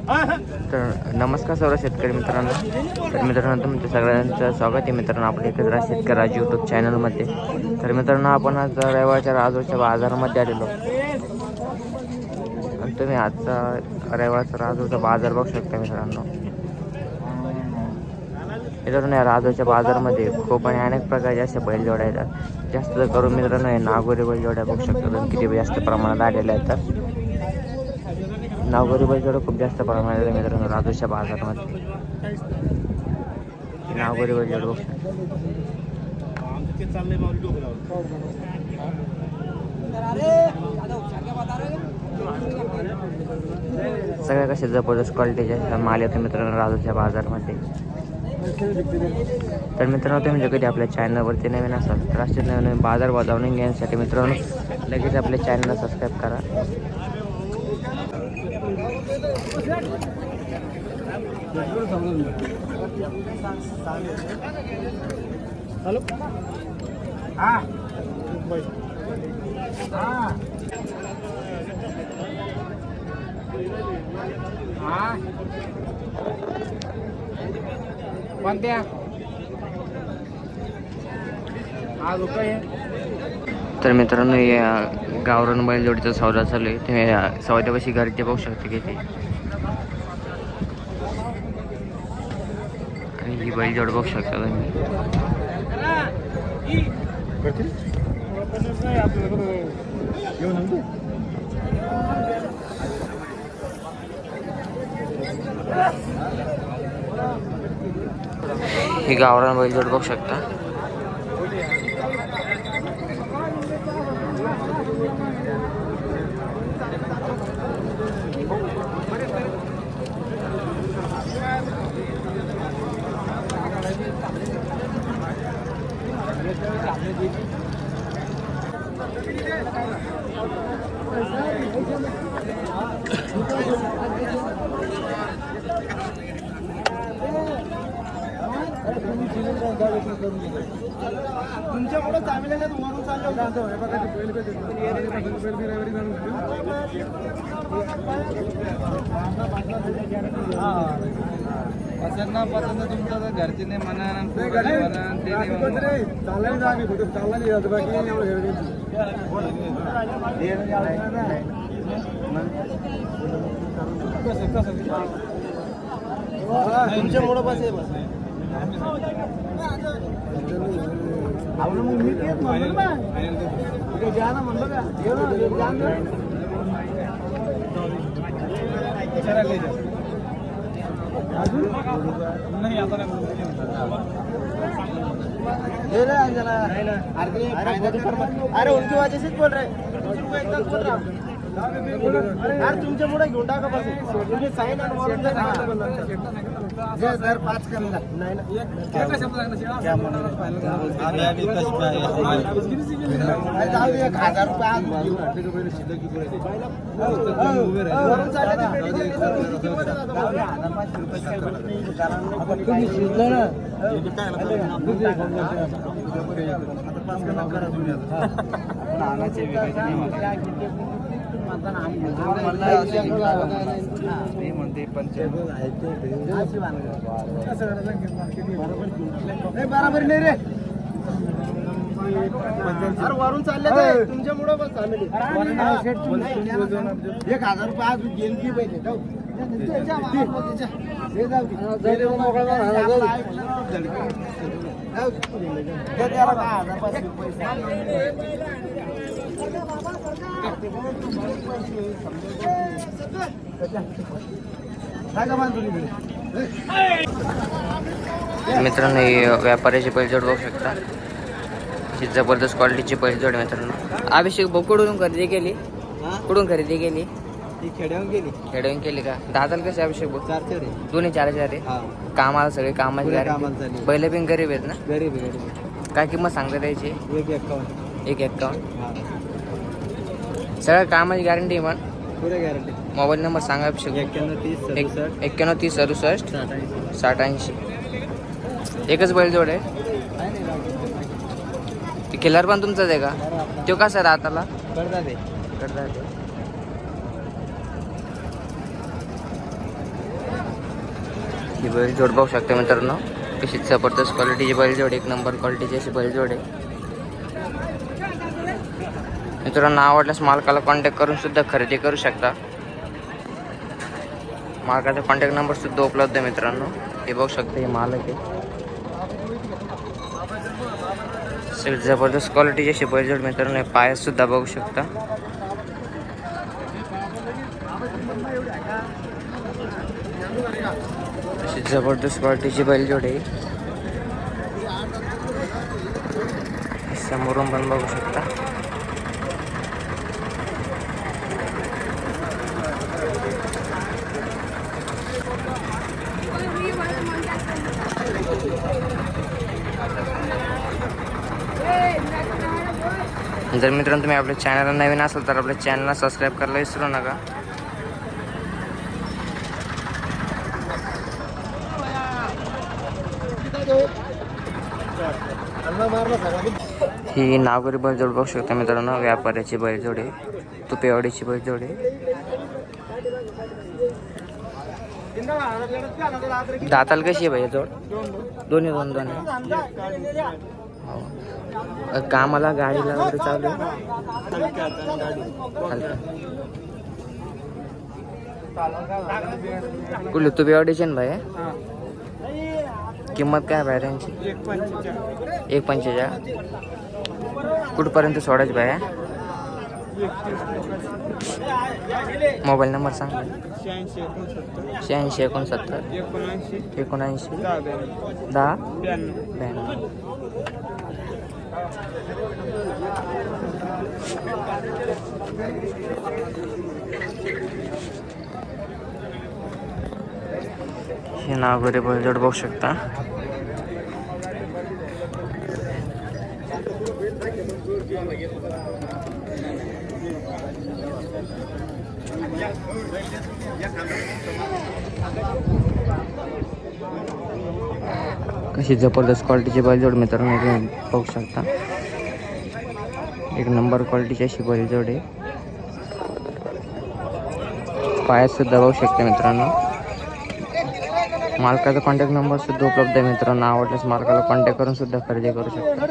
तर नमस्कार सर्व शेतकरी मित्रांनो. तर मित्रांनो तुमच्या सगळ्यांचं स्वागत आहे मित्रांनो आपल्या एकत्र शेतकरी राज यूट्यूब चॅनलमध्ये. तर मित्रांनो आपण आज रविवारच्या राजूरच्या बाजारामध्ये आलेलो आणि तुम्ही आजचा रविवारचा राजूरचा बाजार बघू शकता मित्रांनो. मित्रांनो या राजूरच्या बाजारामध्ये खूप आणि अनेक प्रकारचे असे बैलजोड्या येतात. जास्त करून मित्रांनो हे नागोरी बैलजोड्या बघू शकता किती जास्त प्रमाणात आलेल्या आहेत. नागोरी बैलजोड्या खूप जास्त प्रमाणात आहे मित्रांनो राजूरच्या बाजारामध्ये. नागोरी बैलजोड्या बघू शकता. सगळ्या कशा जबरदस्त क्वालिटीच्या माल येतो मित्रांनो राजूरच्या बाजारामध्ये. तर मित्रांनो तुम्ही जर कधी आपल्या चॅनलवरती नवीन असाल तर असे नवीन बाजार जाणून घेण्यासाठी मित्रांनो लगेच आपल्या चॅनलला सबस्क्राईब करा. हॅलो कोणत्या आज रुपये. तर मित्रांनो या गावरान बैलजोडीचा सौदा चालू आहे. तुम्ही सौद्यापाशी घरचे बघू शकता किती. आणि ही बैलजोड बघू शकता तुम्ही. ही गावरान बैलजोड बघू शकता. तुमच्या पुढे चांगले वरून चाललं पसंत पसंत तुमचं तर घरचे नाही म्हणा चालला आम्ही कुठे चालला नाही जातो बाकी तुमच्या मुळे बस आहे बस आपण मग मी तेच म्हणलं ना तिथे जा ना म्हणलं का जा ना अजून नाही आता अरे उनकी वजह से बोल रहे बोल रहा यार तुमच्या मुळे घेऊन टाका बस तुम्ही साईन दर 5 करेला नाही ना जाऊ 1000 रुपये म्हणते बराबर नाही रे वरून चालले तुमच्यामुळे बस फॅमिली 1000 रुपये आज गेम की पाहिजे मित्रांनो ही व्यापाऱ्याची बैलजोड बघू शकता. ही जबरदस्त क्वालिटीची बैलजोड मित्रांनो. अभिषेक भाऊ कुठून खरेदी केली? कुठून खरेदी केली? खेडून केली का? दादाला कसे अभिषेक भाऊ? 4 दोन्ही 4 आहे. कामाला सगळे कामाची बैल पण गरीब आहेत ना? गरीब काय किंमत सांगता त्याची? 151. सगळ्या कामाची गॅरंटी मग पुरे गॅरंटी. मोबाईल नंबर सांगा अभिषेक. 91 30 67 80. एकच बैलजोड आहे. ते खिल्लार पण तुमचाच आहे का? तो कसा राहताला? करतात. ही बैलजोड बघू शकता मित्रांनो, कशी जबरदस्त क्वालिटीची बैलजोड, एक नंबर क्वालिटीची अशी बैलजोड आहे मित्रांनो. आवडल्यास मालकाला कॉन्टॅक्ट करून सुद्धा खरेदी करू शकता. मालकाचा कॉन्टॅक्ट नंबर सुद्धा उपलब्ध आहे मित्रांनो. हे बघू शकता, हे मालक आहे. सगळी जबरदस्त क्वालिटीची अशी बैलजोड मित्रांनो. पायास सुद्धा बघू शकता. अशी जबरदस्त क्वालिटीची बैलजोड आहे. समोरून पण बघू शकता. जर मित्रांनो तुम्ही आपल्या चॅनलला नवीन असाल तर आपल्या चॅनलला सबस्क्राईब करायला विसरू नका. ही नागोरी बैलजोड बघू शकता मित्रांनो. व्यापाऱ्याची बैलजोड आहे, तुपेवाडीची बैलजोड आहे. दाताल कशी आहे भाई जोड? दोन्ही दोन दोन हो. कामाला गाडीला वगैरे चालू आहे. कुठली तुपेवाडीची ना भाई? किंमत काय बाहेर यांची? 1.45. कुठपर्यंत सोडायची बाय? मोबाईल नंबर सांग. 86 69 79 10 92. हे नागोरी बैलजोड बघू शकता. कशी जबरदस्त क्वालिटीची बैलजोड मित्रांनो तुम्ही बघू शकता. एक नंबर क्वालिटीची अशी बैलजोड आहे. पायात सुद्धा बघू शकता मित्रांनो. मालकाचा कॉन्टॅक्ट नंबर सुद्धा उपलब्ध आहे मित्रांनो. आवडल्यास मालकाला कॉन्टॅक्ट करून सुद्धा खरेदी करू शकता.